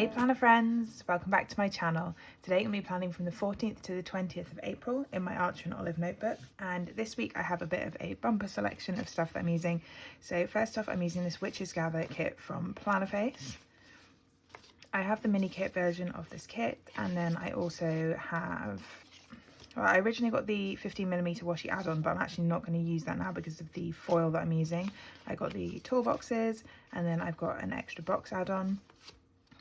Hey planner friends, welcome back to my channel. Today I'm going to be planning from the 14th to the 20th of April in my Archer and Olive notebook, and this week I have a bit of a bumper selection of stuff that I'm using. So first off, I'm using this Witch's Gather kit from Plannerface. I have the mini kit version of this kit, and then I also have, well, I originally got the 15mm washi add-on, but I'm actually not going to use that now because of the foil that I'm using. I got the toolboxes, and then I've got an extra box add-on.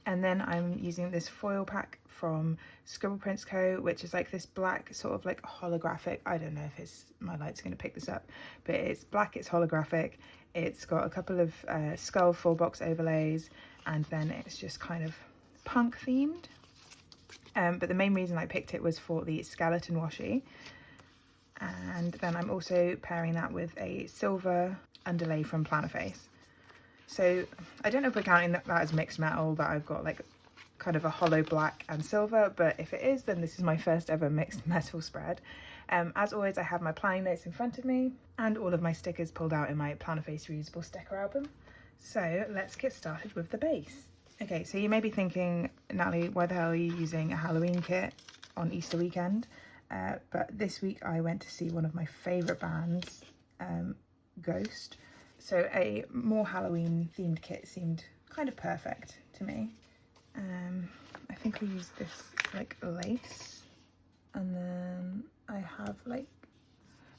And then I'm using this foil pack from Scribble Prints Co, which is like this black sort of like holographic, I don't know if it's, my light's going to pick this up, but it's black, it's holographic, it's got a couple of skull full box overlays, and then it's just kind of punk themed. But the main reason I picked it was for the skeleton washi, and then I'm also pairing that with a silver underlay from Plannerface. So I don't know if we're counting that as mixed metal, that I've got like kind of a hollow black and silver, but if it is, then this is my first ever mixed metal spread. As always, I have my planning notes in front of me and all of my stickers pulled out in my Plannerface reusable sticker album. So let's get started with the base. Okay, so you may be thinking, Natalie, why the hell are you using a Halloween kit on Easter weekend? But this week I went to see one of my favourite bands, Ghost. So a more Halloween themed kit seemed kind of perfect to me. I think I used this like lace, and then I have like,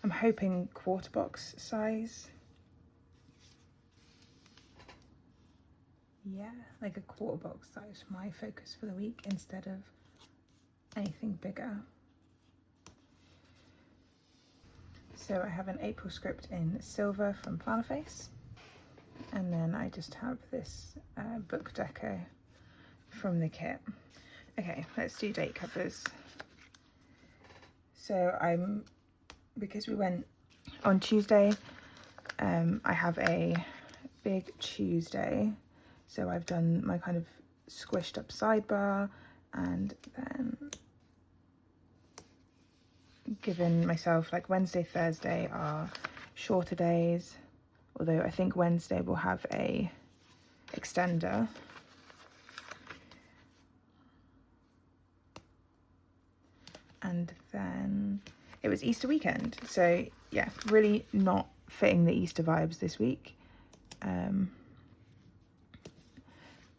I'm hoping quarter box size. Yeah, like a quarter box size for my focus for the week instead of anything bigger. So I have an April script in silver from Plannerface, and then I just have this book deco from the kit. Okay, let's do date covers. So because we went on Tuesday, I have a big Tuesday. So I've done my kind of squished up sidebar, and then given myself like Wednesday, Thursday are shorter days, although I think Wednesday will have a extender. And then it was Easter weekend, so yeah, really not fitting the Easter vibes this week.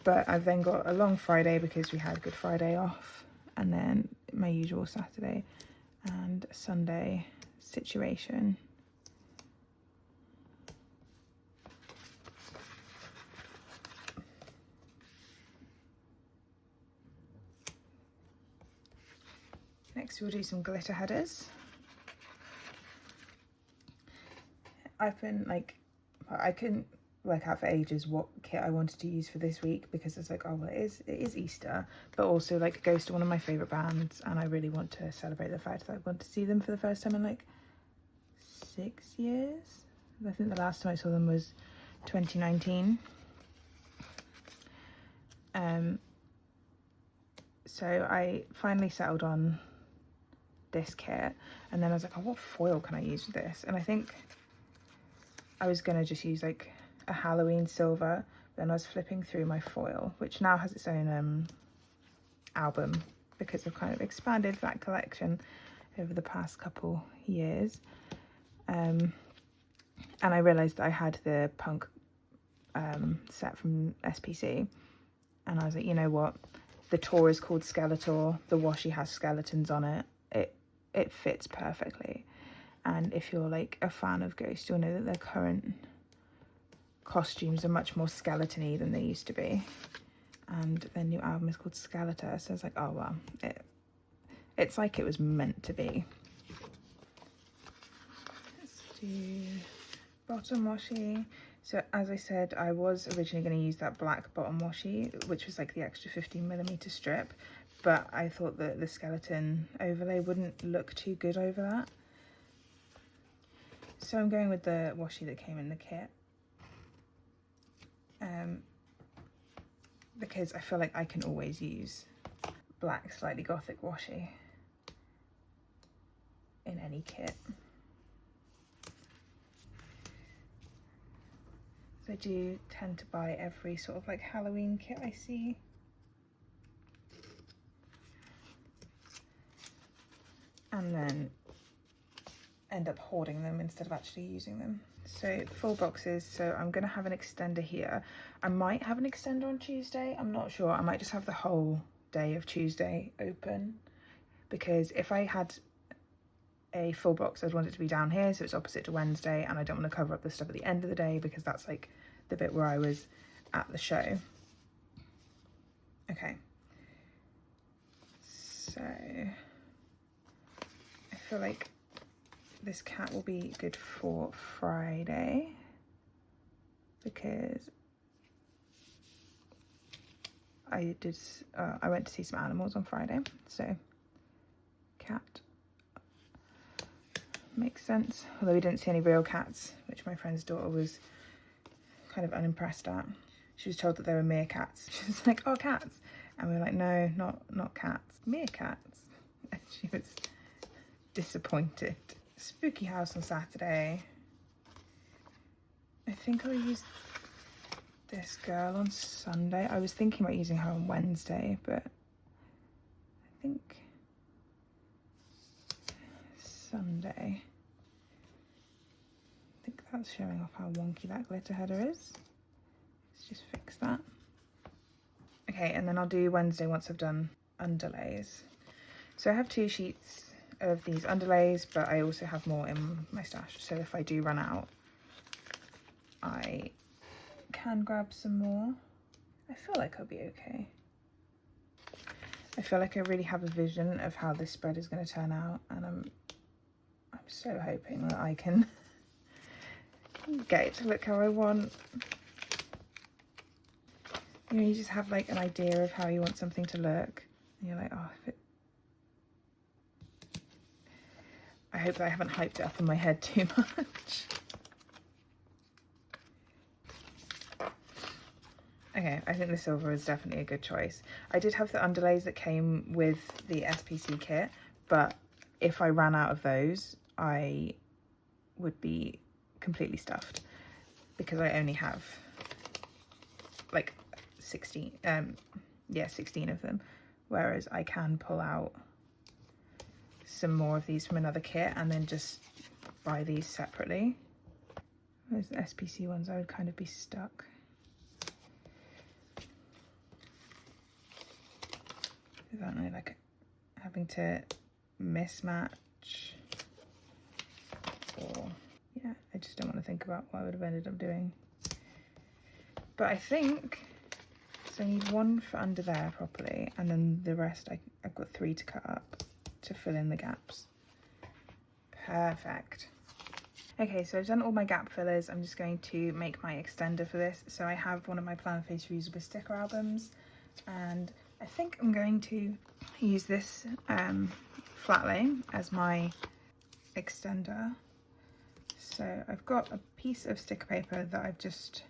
But I've then got a long Friday because we had Good Friday off, and then my usual Saturday and Sunday situation. Next we'll do some glitter headers. I've been like, I couldn't work out for ages what kit I wanted to use for this week, because it's like, oh well, it is Easter, but also like Ghost are one of my favourite bands, and I really want to celebrate the fact that I want to see them for the first time in like 6 years. I think the last time I saw them was 2019. So I finally settled on this kit, and then I was like, oh, what foil can I use with this? And I think I was gonna just use like a Halloween silver, then I was flipping through my foil, which now has its own album because I've kind of expanded that collection over the past couple years. And I realised that I had the punk set from SPC, and I was like, you know what, the tour is called Skeletor, the washi has skeletons on it, it fits perfectly. And if you're like a fan of Ghost, you'll know that their current costumes are much more skeleton-y than they used to be, and their new album is called Skeletor, so it's like, oh well, it's like it was meant to be. Let's do bottom washi. So as I said, I was originally going to use that black bottom washi, which was like the extra 15mm strip, but I thought that the skeleton overlay wouldn't look too good over that, so I'm going with the washi that came in the kit. Because I feel like I can always use black, slightly gothic washi in any kit. So I do tend to buy every sort of like Halloween kit I see. and then end up hoarding them instead of actually using them. So full boxes, so I'm gonna have an extender here. I might have an extender on Tuesday, I'm not sure. I might just have the whole day of Tuesday open, because if I had a full box, I'd want it to be down here so it's opposite to Wednesday, and I don't want to cover up the stuff at the end of the day because that's like the bit where I was at the show. Okay, so I feel like this cat will be good for Friday because I went to see some animals on Friday, so cat makes sense. Although we didn't see any real cats, which my friend's daughter was kind of unimpressed at. She was told that they were meerkats. She was like, oh, cats. And we were like, no, not cats, meerkats. And she was disappointed. Spooky house on Saturday. I think I'll use this girl on Sunday. I was thinking about using her on Wednesday, but I think Sunday. I think that's showing off how wonky that glitter header is. Let's just fix that. Okay, and then I'll do Wednesday once I've done underlays. So I have 2 sheets of these underlays, but I also have more in my stash. So if I do run out, I can grab some more. I feel like I'll be okay. I feel like I really have a vision of how this spread is going to turn out, and I'm so hoping that I can get it to look how I want. You know, you just have like an idea of how you want something to look, and you're like, oh, I hope that I haven't hyped it up in my head too much. Okay, I think the silver is definitely a good choice. I did have the underlays that came with the SPC kit, but if I ran out of those, I would be completely stuffed because I only have like 16 of them, whereas I can pull out some more of these from another kit and then just buy these separately. Those SPC ones, I would kind of be stuck. I don't know, like having to mismatch, or yeah, I just don't want to think about what I would have ended up doing. But I think, so I need 1 for under there properly, and then the rest I've got 3 to cut up to fill in the gaps. Perfect. Okay, so I've done all my gap fillers. I'm just going to make my extender for this. So I have one of my Plan Face reusable sticker albums, and I think I'm going to use this flat lay as my extender. So I've got a piece of sticker paper that I've just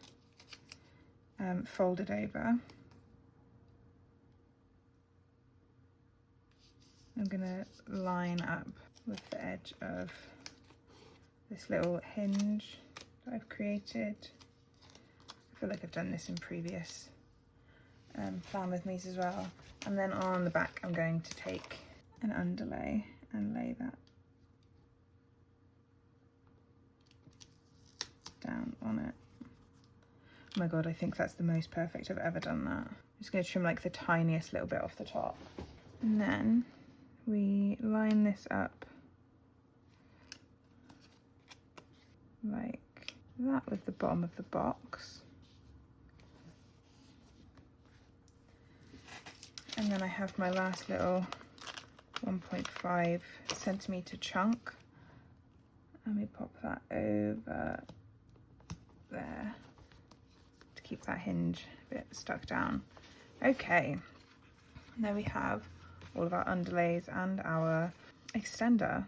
folded over. I'm gonna line up with the edge of this little hinge that I've created. I feel like I've done this in previous Plan With Me's as well. And then on the back, I'm going to take an underlay and lay that down on it. Oh my god, I think that's the most perfect I've ever done that. I'm just going to trim like the tiniest little bit off the top. And then we line this up like that with the bottom of the box. And then I have my last little 1.5 centimetre chunk. Let me pop that over there to keep that hinge bit stuck down. Okay, and there we have all of our underlays and our extender.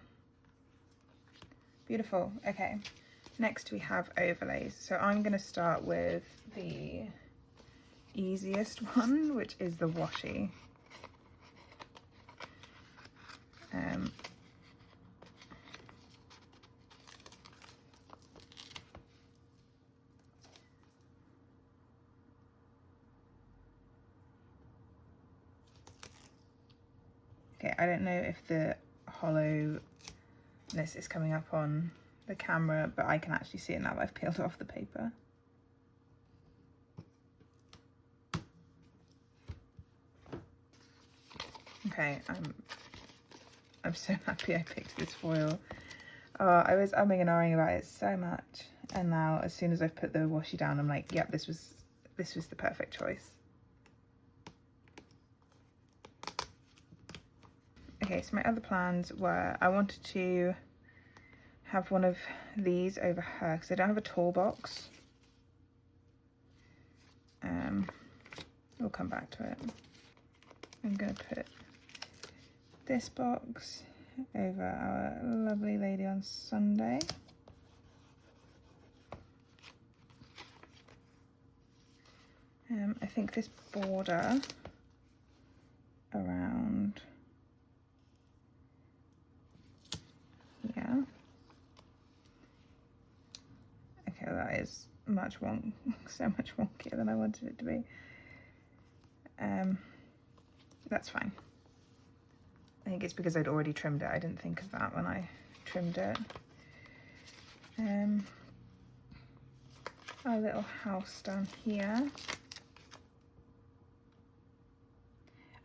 Beautiful. Okay, next we have overlays. So I'm going to start with the easiest one, which is the washi. Okay, I don't know if the hollowness is coming up on the camera, but I can actually see it now that I've peeled off the paper. Okay, I'm so happy I picked this foil. Oh, I was umming and ahhing about it so much, and now as soon as I've put the washi down, I'm like, yep, this was the perfect choice. Okay, so my other plans were I wanted to have one of these over her because I don't have a tall box. We'll come back to it. I'm going to put this box over our lovely lady on Sunday. I think this border around here. Okay, that is much so much wonkier than I wanted it to be. That's fine. I think it's because I'd already trimmed it. I didn't think of that when I trimmed it. Our little house down here.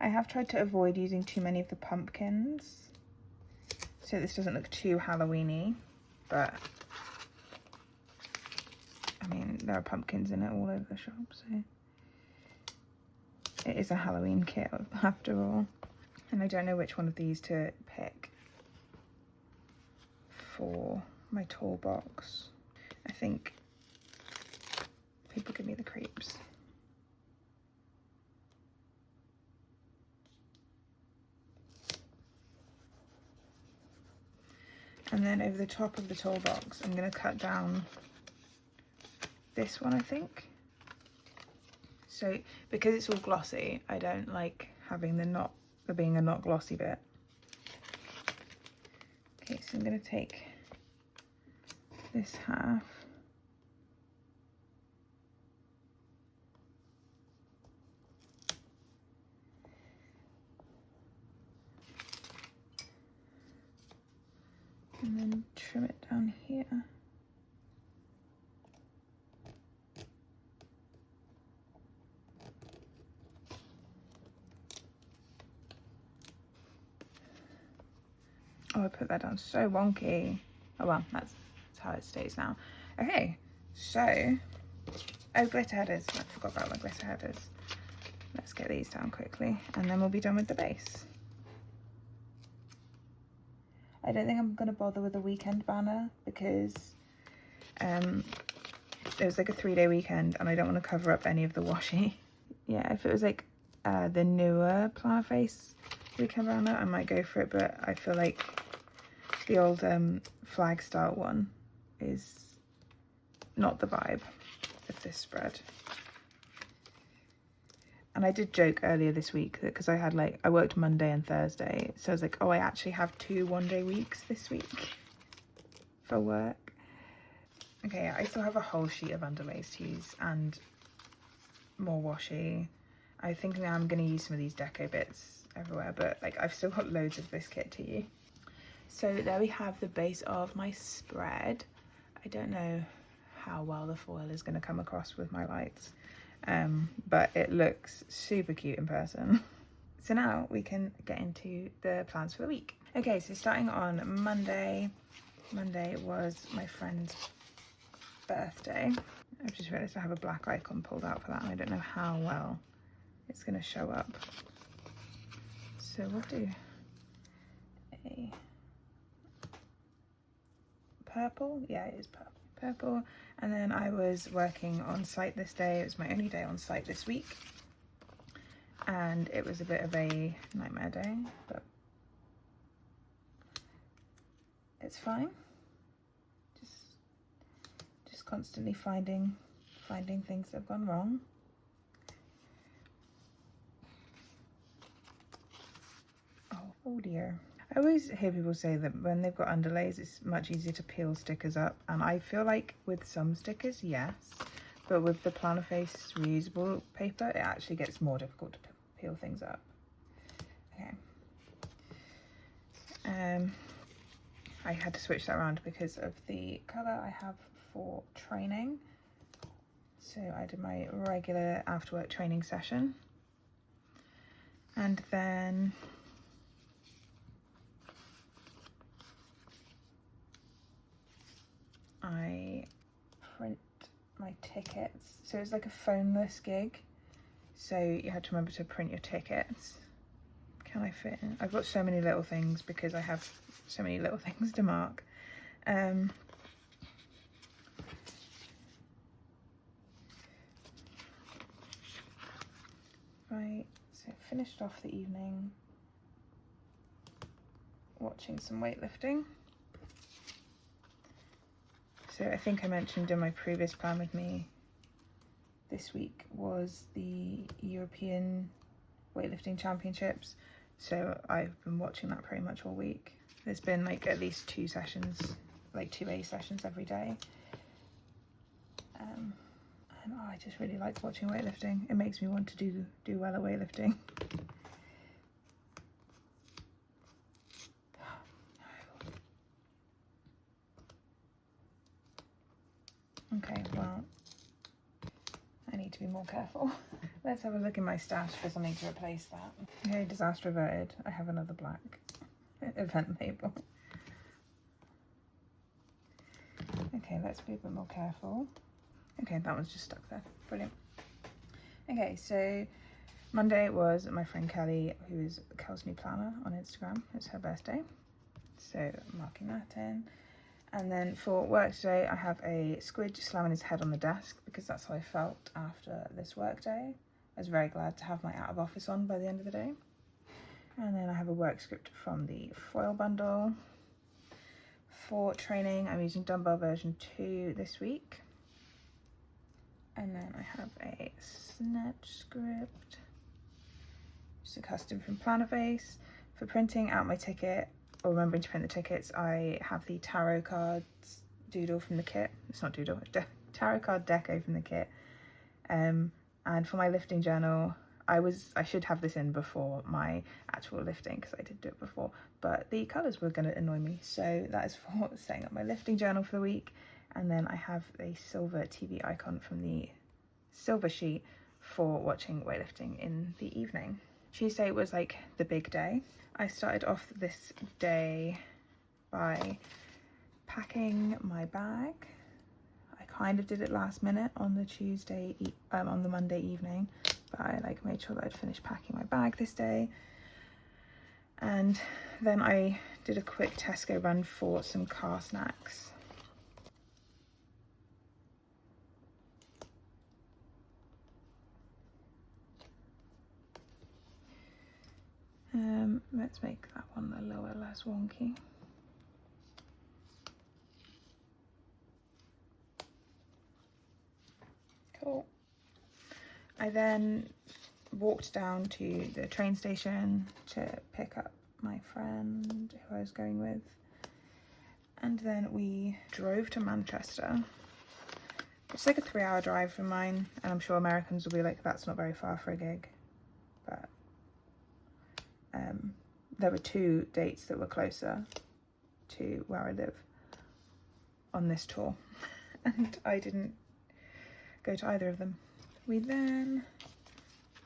I have tried to avoid using too many of the pumpkins, so this doesn't look too Halloween-y, but I mean, there are pumpkins in it all over the shop, so it is a Halloween kit after all. And I don't know which one of these to pick for my tall box. I think people give me the creeps. And then over the top of the tall box, I'm going to cut down this one, I think. So because it's all glossy, I don't like having there being a not glossy bit. Okay, so I'm going to take this half. And then trim it down here. Oh, I put that down so wonky. Oh well, that's how it stays now. Okay, so, oh, glitter headers. I forgot about my glitter headers. Let's get these down quickly and then we'll be done with the base. I don't think I'm going to bother with a weekend banner because it was like a 3-day weekend and I don't want to cover up any of the washi. Yeah, if it was like the newer planner face weekend banner, I might go for it, but I feel like the old flag style one is not the vibe of this spread. And I did joke earlier this week that because I worked Monday and Thursday, so I was like, oh, I actually have 2 one-day weeks this week for work. Okay, I still have a whole sheet of underlays to use and more washi. I think now I'm going to use some of these deco bits everywhere, but like I've still got loads of this kit to use. So there we have the base of my spread. I don't know how well the foil is going to come across with my lights. But it looks super cute in person. So now we can get into the plans for the week. Okay, so starting on Monday was my friend's birthday. I've just realised I have a black icon pulled out for that and I don't know how well it's going to show up. So we'll do a purple. Yeah, it is purple. And then I was working on site this day. It was my only day on site this week. And it was a bit of a nightmare day, but it's fine. Just constantly finding things that have gone wrong. Oh dear. I always hear people say that when they've got underlays, it's much easier to peel stickers up. And I feel like with some stickers, yes. But with the planner face reusable paper, it actually gets more difficult to peel things up. Okay. I had to switch that around because of the colour I have for training. So I did my regular after work training session, and then I print my tickets. So it's like a phoneless gig, so you had to remember to print your tickets. Can I fit in? I've got so many little things because I have so many little things to mark. Right, so finished off the evening watching some weightlifting. So I think I mentioned in my previous plan with me, this week was the European weightlifting championships. So I've been watching that pretty much all week. There's been like at least 2 sessions, like 2A sessions every day. And I just really like watching weightlifting. It makes me want to do well at weightlifting. Okay, well, I need to be more careful. Let's have a look in my stash for something to replace that. Okay, disaster averted. I have another black event label. Okay, let's be a bit more careful. Okay, that one's just stuck there. Brilliant. Okay, so Monday was my friend Kelly, who is Kel's New Planner on Instagram. It's her birthday, so I'm marking that in. And then for work today, I have a squid slamming his head on the desk because that's how I felt after this work day. I was very glad to have my out of office on by the end of the day. And then I have a work script from the foil bundle. For training, I'm using dumbbell version 2 this week. And then I have a snatch script, just a custom from Plannerface. For printing out my ticket, or remembering to print the tickets, I have the tarot cards doodle from the kit. It's not doodle, tarot card deco from the kit. And for my lifting journal, I should have this in before my actual lifting because I did do it before, but the colours were going to annoy me, so that is for setting up my lifting journal for the week. And then I have a silver TV icon from the silver sheet for watching weightlifting in the evening. Tuesday was like the big day. I started off this day by packing my bag. I kind of did it last minute on the on the Monday evening, but I like made sure that I'd finished packing my bag this day. And then I did a quick Tesco run for some car snacks. Let's make that one a little bit less wonky. Cool. I then walked down to the train station to pick up my friend who I was going with. And then we drove to Manchester. It's like a 3-hour drive from mine, and I'm sure Americans will be like, that's not very far for a gig. But there were 2 dates that were closer to where I live on this tour, and I didn't go to either of them. We then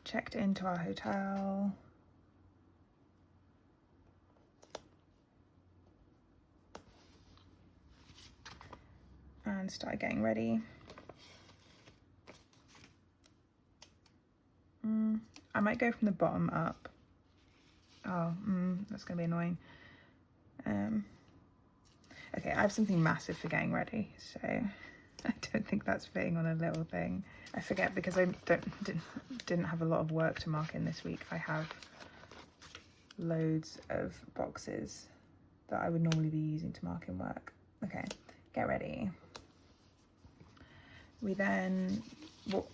checked into our hotel. And started getting ready. I might go from the bottom up. Oh, that's gonna be annoying. Okay, I have something massive for getting ready, so I don't think that's fitting on a little thing. I forget because I didn't have a lot of work to mark in this week. I have loads of boxes that I would normally be using to mark in work. Okay, get ready. We then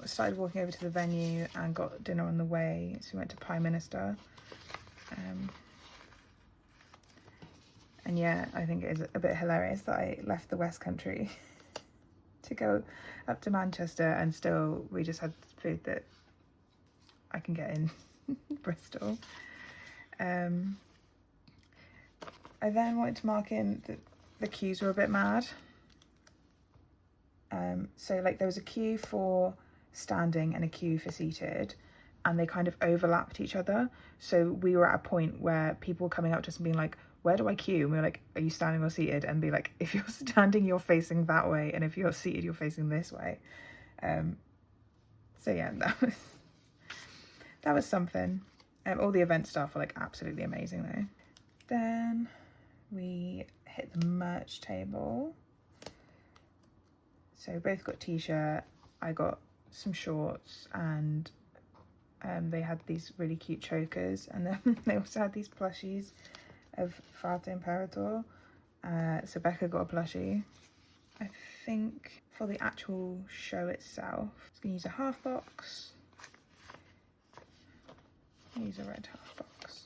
started walking over to the venue and got dinner on the way. So we went to Prime Minister. And yeah, I think it is a bit hilarious that I left the West Country to go up to Manchester, and still we just had food that I can get in Bristol. I then wanted to mark in that the queues were a bit mad. So like there was a queue for standing and a queue for seated, and they kind of overlapped each other. So we were at a point where people were coming up to us and being like, where do I queue? And we were like, are you standing or seated? And be like, if you're standing, you're facing that way, and if you're seated, you're facing this way. So yeah, that was something. All the event staff were like absolutely amazing though. Then we hit the merch table. So both got t-shirt, I got some shorts, and they had these really cute chokers, and then they also had these plushies of Frate Imperator. So Becca got a plushie. I think for the actual show itself, I was going to use a half box. I'll use a red half box.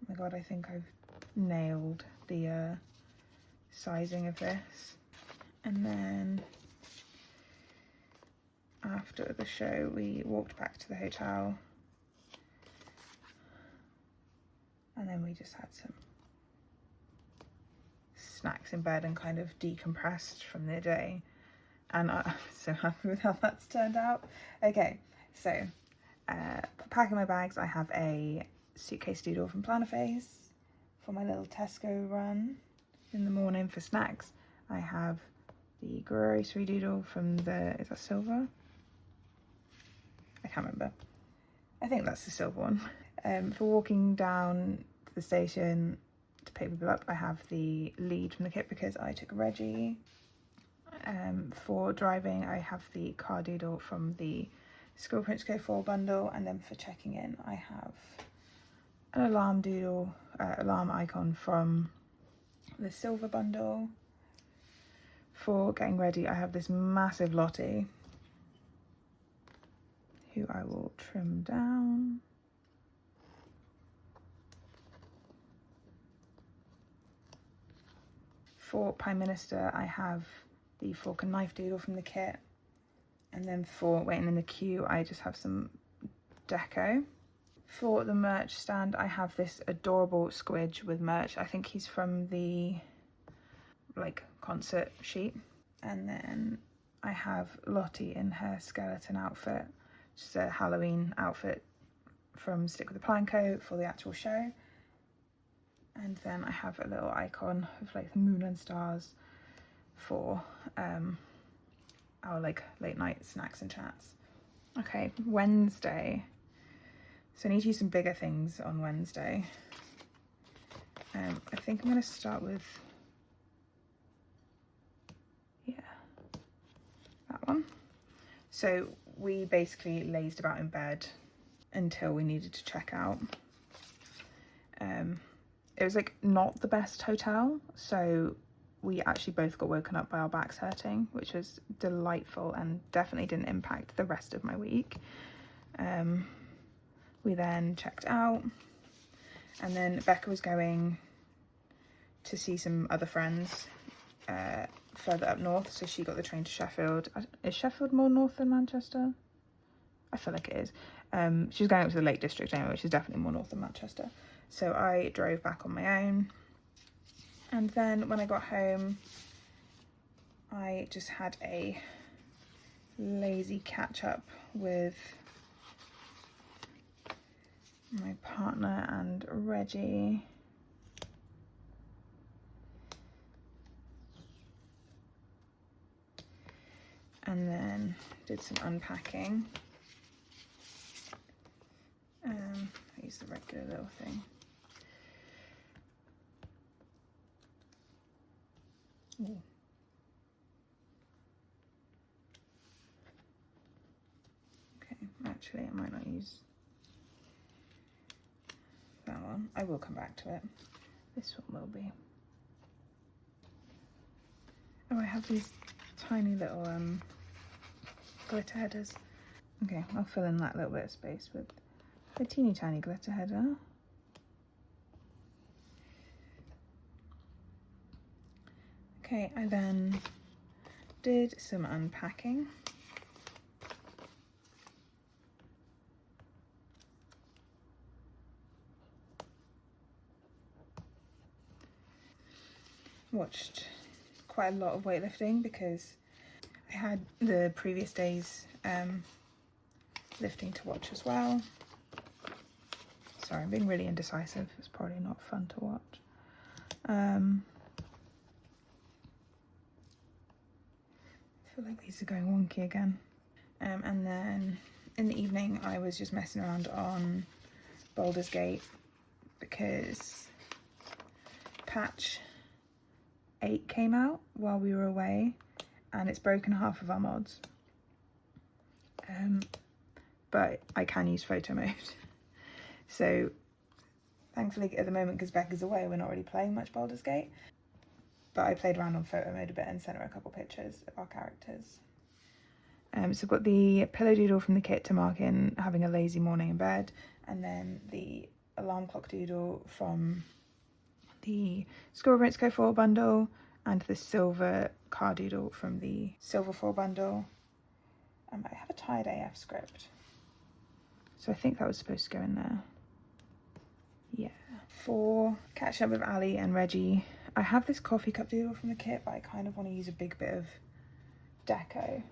Oh my god, I think I've nailed the sizing of this. And then after the show, we walked back to the hotel, and then we just had some snacks in bed and kind of decompressed from the day. And I'm so happy with how that's turned out. Okay, so packing my bags, I have a suitcase doodle from Planaface for my little Tesco run. In the morning for snacks, I have the grocery doodle from the, is that silver? I can't remember. I think that's the silver one. For walking down to the station to pick people up, I have the lead from the kit because I took Reggie. For driving, I have the car doodle from the School Prince Go 4 bundle, and then for checking in, I have an alarm doodle, alarm icon from the silver bundle. For getting ready, I have this massive Lottie, who I will trim down. For Prime Minister, I have the fork and knife doodle from the kit. And then for waiting in the queue, I just have some deco. For the merch stand, I have this adorable squidge with merch. I think he's from the like concert sheet. And then I have Lottie in her skeleton outfit, which is a Halloween outfit from Stick with the Planko for the actual show. And then I have a little icon of like the moon and stars for our like late night snacks and chats. Okay, Wednesday. So I need to use some bigger things on Wednesday. I think I'm going to start with, yeah, that one. So we basically lazed about in bed until we needed to check out. It was like not the best hotel, so we actually both got woken up by our backs hurting, which was delightful and definitely didn't impact the rest of my week. We then checked out, and then Becca was going to see some other friends further up north, so she got the train to Sheffield. Is Sheffield more north than Manchester? I feel like it is. She was going up to the Lake District anyway, which is definitely more north than Manchester. So I drove back on my own. And then when I got home, I just had a lazy catch up with my partner and Reggie. And then did some unpacking. I used the regular little thing. Ooh. Okay, actually I might not use that one. I will come back to it. This one will be. Oh, I have these tiny little glitter headers. Okay, I'll fill in that little bit of space with a teeny tiny glitter header. Okay, I then did some unpacking. watched quite a lot of weightlifting because I had the previous day's lifting to watch as well. Sorry, I'm being really indecisive. It's probably not fun to watch. I feel like these are going wonky again. And then in the evening I was just messing around on Baldur's Gate because patch 8 came out while we were away and it's broken half of our mods. But I can use photo mode. So thankfully at the moment, because Becca's away, we're not really playing much Baldur's Gate. But I played around on photo mode a bit and sent her a couple pictures of our characters. So I've got the pillow doodle from the kit to mark in having a lazy morning in bed, and then the alarm clock doodle from the Score Rinse Go 4 bundle, and the silver car doodle from the silver 4 bundle. I have a tired AF script, so I think that was supposed to go in there. Yeah. For catching up with Ali and Reggie, I have this coffee cup doodle from the kit, but I kind of want to use a big bit of deco.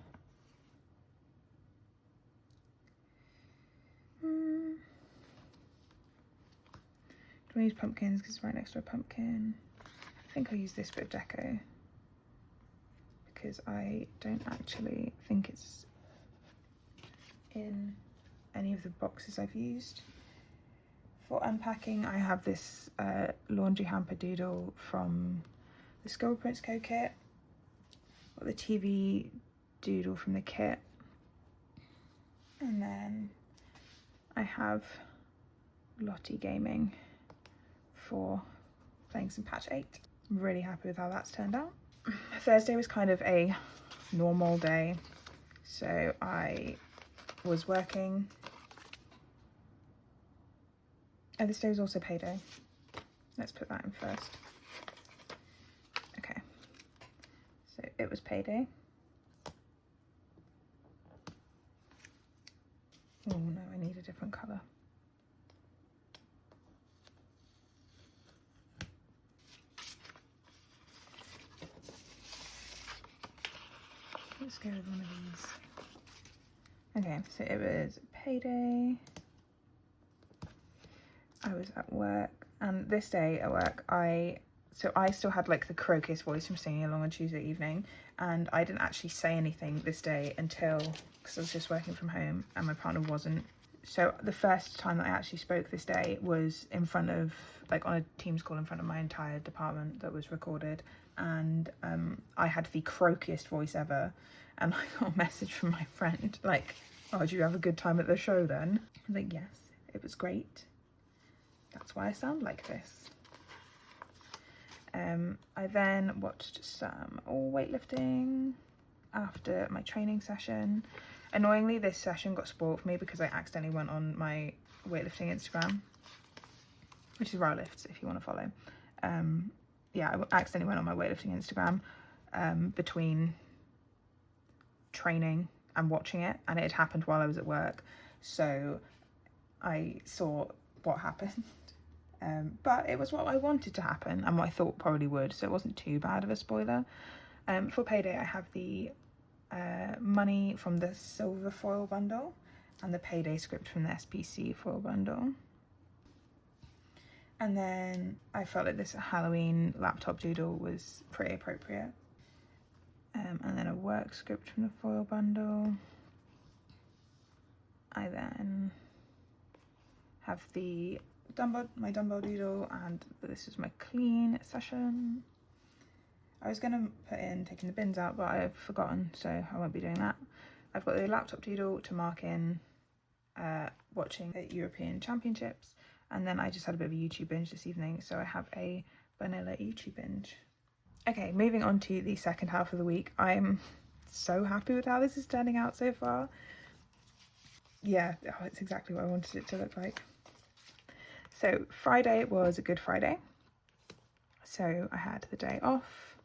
Do I use pumpkins because it's right next to a pumpkin? I think I'll use this bit of deco because I don't actually think it's in any of the boxes I've used. For unpacking, I have this laundry hamper doodle from the Skull Prince Co kit. Got the TV doodle from the kit. And then I have Lottie Gaming for playing some patch 8. I'm really happy with how that's turned out. Thursday was kind of a normal day, so I was working. Oh, this day was also payday. Let's put that in first. Okay, so it was payday. Oh no, I need a different colour. Let's go with one of these. Okay, so it was payday. I was at work, and this day at work I still had like the croakiest voice from singing along on Tuesday evening, and I didn't actually say anything this day until, because I was just working from home and my partner wasn't. So the first time that I actually spoke this day was in front of, like on a Teams call in front of my entire department that was recorded, and I had the croakiest voice ever, and I got a message from my friend like, oh, did you have a good time at the show then? I was like, yes, it was great. That's why I sound like this. I then watched some weightlifting after my training session. Annoyingly, this session got spoiled for me because I accidentally went on my weightlifting Instagram, which is Rowlifts if you want to follow. Yeah, I accidentally went on my weightlifting Instagram between training and watching it, and it had happened while I was at work. So I saw what happened. But it was what I wanted to happen and what I thought probably would, so it wasn't too bad of a spoiler. For payday, I have the money from the silver foil bundle and the payday script from the SPC foil bundle. And then I felt like this Halloween laptop doodle was pretty appropriate. And then a work script from the foil bundle. I then have the my dumbbell doodle, and this is my clean session. I was going to put in taking the bins out, but I've forgotten, so I won't be doing that. I've got the laptop doodle to mark in watching the European Championships, and then I just had a bit of a YouTube binge this evening, so I have a vanilla YouTube binge. Okay, moving on to the second half of the week. I'm so happy with how this is turning out so far. Yeah, oh, it's exactly what I wanted it to look like. So Friday was a Good Friday. So I had the day off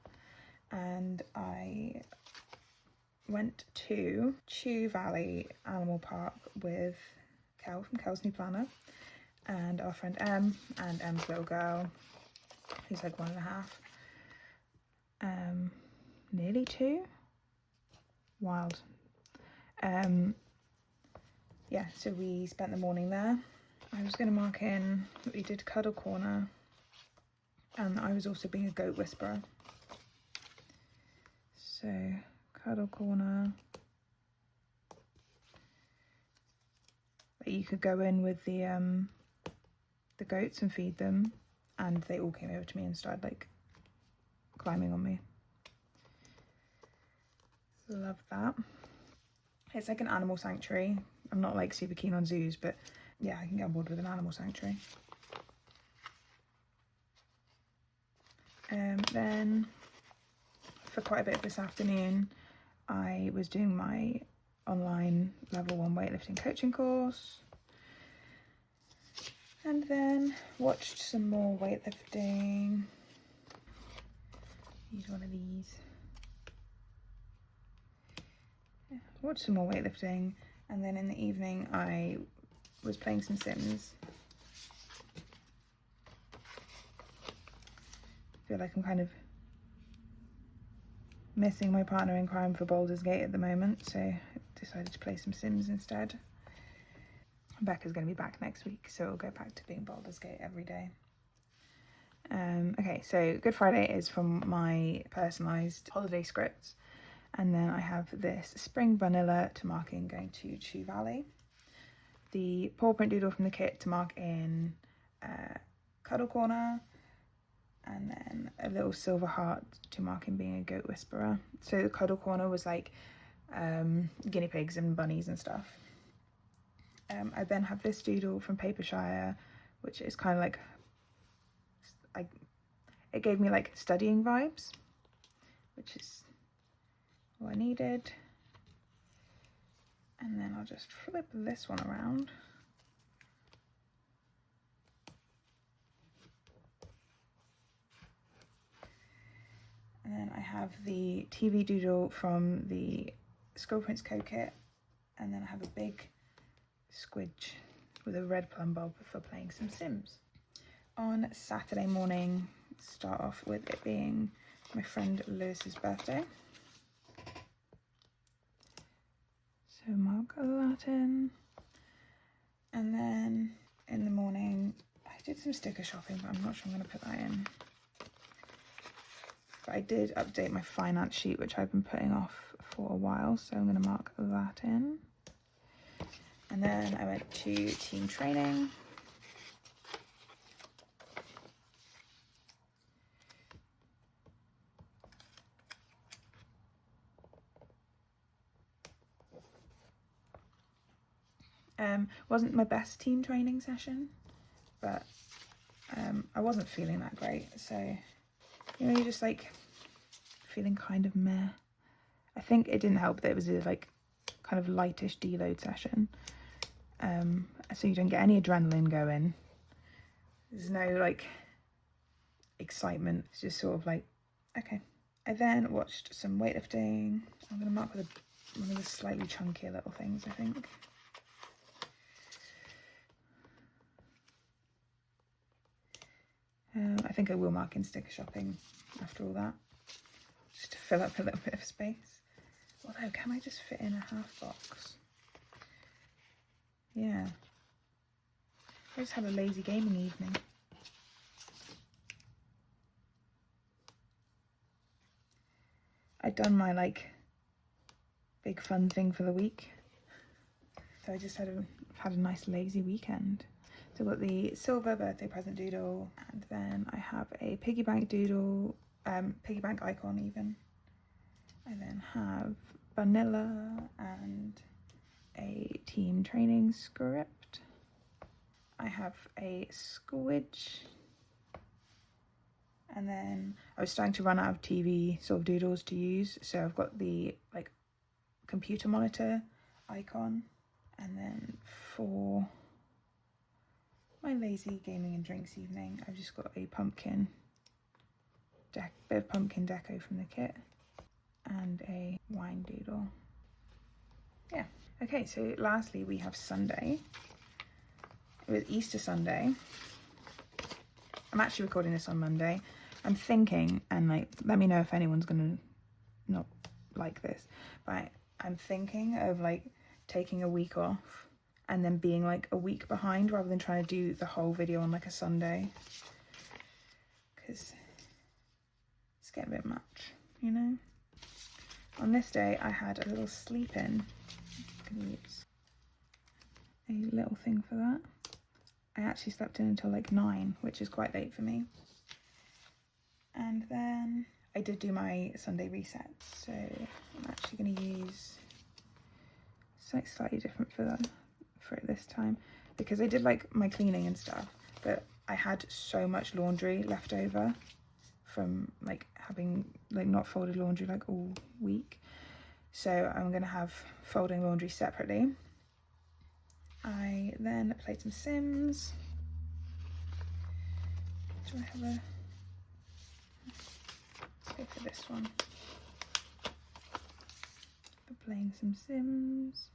and I went to Chew Valley Animal Park with Kel from Kel's New Planner and our friend Em and Em's little girl, who's like 1.5. nearly 2. Wild. Yeah, so we spent the morning there. I was going to mark in that we did cuddle corner, and I was also being a goat whisperer. So cuddle corner, you could go in with the goats and feed them, and they all came over to me and started like climbing on me. Love that. It's like an animal sanctuary. I'm not like super keen on zoos, but yeah, I can get on board with an animal sanctuary. Then for quite a bit of this afternoon, I was doing my online level 1 weightlifting coaching course, and then watched some more weightlifting. Use one of these. Yeah, watched some more weightlifting, and then in the evening I was playing some Sims. I feel like I'm kind of missing my partner in crime for Baldur's Gate at the moment, so I decided to play some Sims instead. Becca's going to be back next week, so we'll go back to being Baldur's Gate every day. Okay, so Good Friday is from my personalised holiday scripts, and then I have this spring vanilla to mark in going to Chew Valley, the paw print doodle from the kit to mark in Cuddle Corner, and then a little silver heart to mark in being a goat whisperer. So the Cuddle Corner was like guinea pigs and bunnies and stuff. I then have this doodle from Papershire, which is kind of like, it gave me like studying vibes, which is what I needed. And then I'll just flip this one around. And then I have the TV doodle from the Scroll Prints Co kit, and then I have a big squidge with a red plum bulb for playing some Sims. On Saturday morning, start off with it being my friend Lewis's birthday. So mark that in. And then in the morning, I did some sticker shopping, but I'm not sure I'm going to put that in. But I did update my finance sheet, which I've been putting off for a while, so I'm going to mark that in. And then I went to team training. Wasn't my best team training session, but I wasn't feeling that great, so you're just like feeling kind of meh. I think it didn't help that it was a like kind of lightish deload session, so you don't get any adrenaline going. There's no like excitement. It's just sort of like, okay. I then watched some weightlifting. I'm going to mark with one of the slightly chunkier little things, I think. I think I will mark in sticker shopping after all that, just to fill up a little bit of space. Although, can I just fit in a half box? Yeah. I just had a lazy gaming evening. I'd done my like big fun thing for the week, so I just had a nice lazy weekend. So I've got the silver birthday present doodle, and then I have a piggy bank doodle, piggy bank icon even. I then have vanilla and a team training script. I have a squidge, and then I was starting to run out of TV sort of doodles to use, so I've got the like computer monitor icon. And then for my lazy gaming and drinks evening, I've just got a bit of pumpkin deco from the kit and a wine doodle. Yeah. Okay, so lastly we have Sunday. It was Easter Sunday. I'm actually recording this on Monday. I'm thinking, and like, let me know if anyone's gonna not like this, but I'm thinking of like taking a week off and then being like a week behind rather than trying to do the whole video on like a Sunday, because it's getting a bit much, you know. On this day I had a little sleep in. I'm gonna use a little thing for that. I actually slept in until like 9, which is quite late for me. And then I did do my Sunday reset, so I'm actually going to use something slightly different for it this time, because I did like my cleaning and stuff, but I had so much laundry left over from like having like not folded laundry like all week, so I'm going to have folding laundry separately. I then played some Sims. Do I have a... Let's go for this one. For playing some Sims.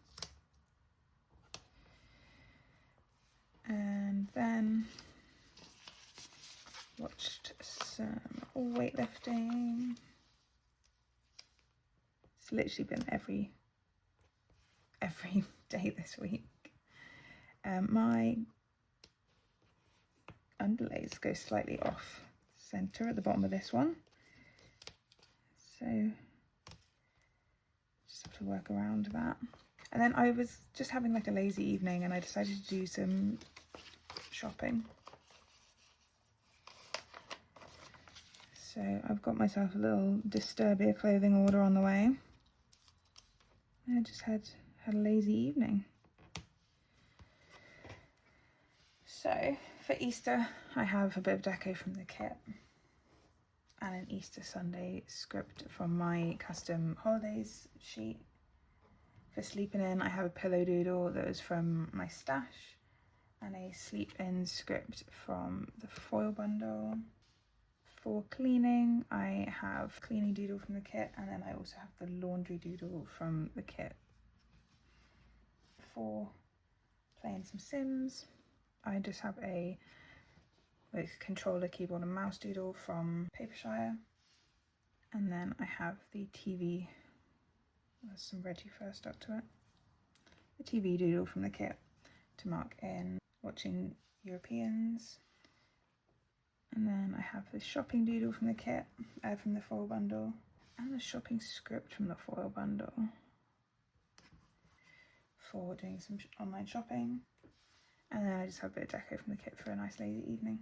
And then watched some weightlifting. It's literally been every day this week. My underlays go slightly off center at the bottom of this one, so just have to work around that. And then I was just having like a lazy evening and I decided to do some shopping. So I've got myself a little Disturbia clothing order on the way. I just had a lazy evening. So for Easter, I have a bit of deco from the kit and an Easter Sunday script from my custom holidays sheet. For sleeping in, I have a pillow doodle that was from my stash and a sleep in script from the foil bundle. For cleaning, I have cleaning doodle from the kit, and then I also have the laundry doodle from the kit. For playing some Sims, I just have a like controller, keyboard and mouse doodle from Papershire, and then I have the TV, there's some Reggie Fur stuck to it, the TV doodle from the kit to mark in watching Europeans. And then I have the shopping doodle from the kit, from the foil bundle, and the shopping script from the foil bundle for doing some online shopping. And then I just have a bit of deco from the kit for a nice lazy evening.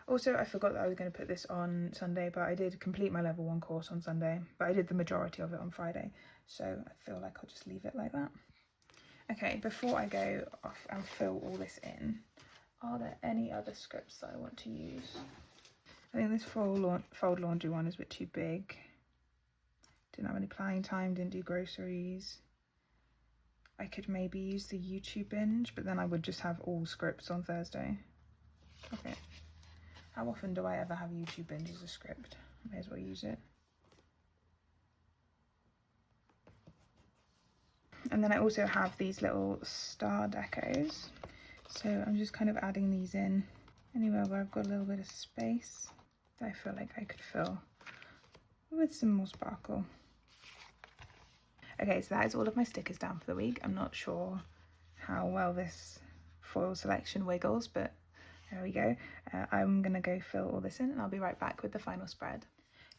Also, I forgot that I was going to put this on Sunday, but I did complete my level 1 course on Sunday, but I did the majority of it on Friday, so I feel like I'll just leave it like that. Okay, before I go off and fill all this in, are there any other scripts that I want to use? I think this fold laundry one is a bit too big. Didn't have any planning time, didn't do groceries. I could maybe use the YouTube binge, but then I would just have all scripts on Thursday. Okay. How often do I ever have YouTube binge as a script? I may as well use it. And then I also have these little star decos. So I'm just kind of adding these in anywhere where I've got a little bit of space that I feel like I could fill with some more sparkle. Okay, so that is all of my stickers down for the week. I'm not sure how well this foil selection wiggles, but there we go. I'm gonna go fill all this in and I'll be right back with the final spread.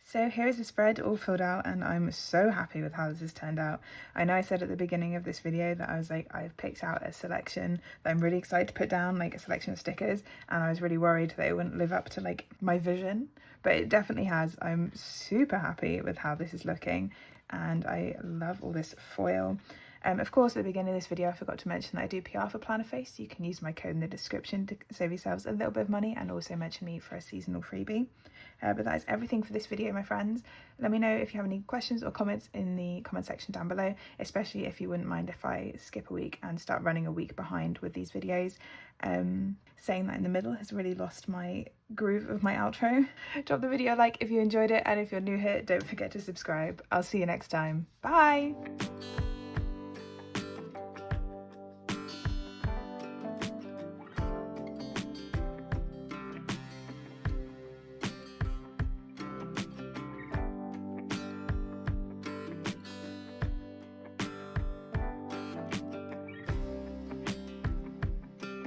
So here is the spread all filled out and I'm so happy with how this has turned out. I know I said at the beginning of this video that I was like, I've picked out a selection that I'm really excited to put down, like a selection of stickers, and I was really worried that it wouldn't live up to like my vision, but it definitely has. I'm super happy with how this is looking and I love all this foil. Of course, at the beginning of this video, I forgot to mention that I do PR for Planner Face. You can use my code in the description to save yourselves a little bit of money and also mention me for a seasonal freebie. But that is everything for this video, my friends. Let me know if you have any questions or comments in the comment section down below, especially if you wouldn't mind if I skip a week and start running a week behind with these videos. Saying that in the middle has really lost my groove of my outro. Drop the video a like if you enjoyed it, and if you're new here, don't forget to subscribe. I'll see you next time. Bye!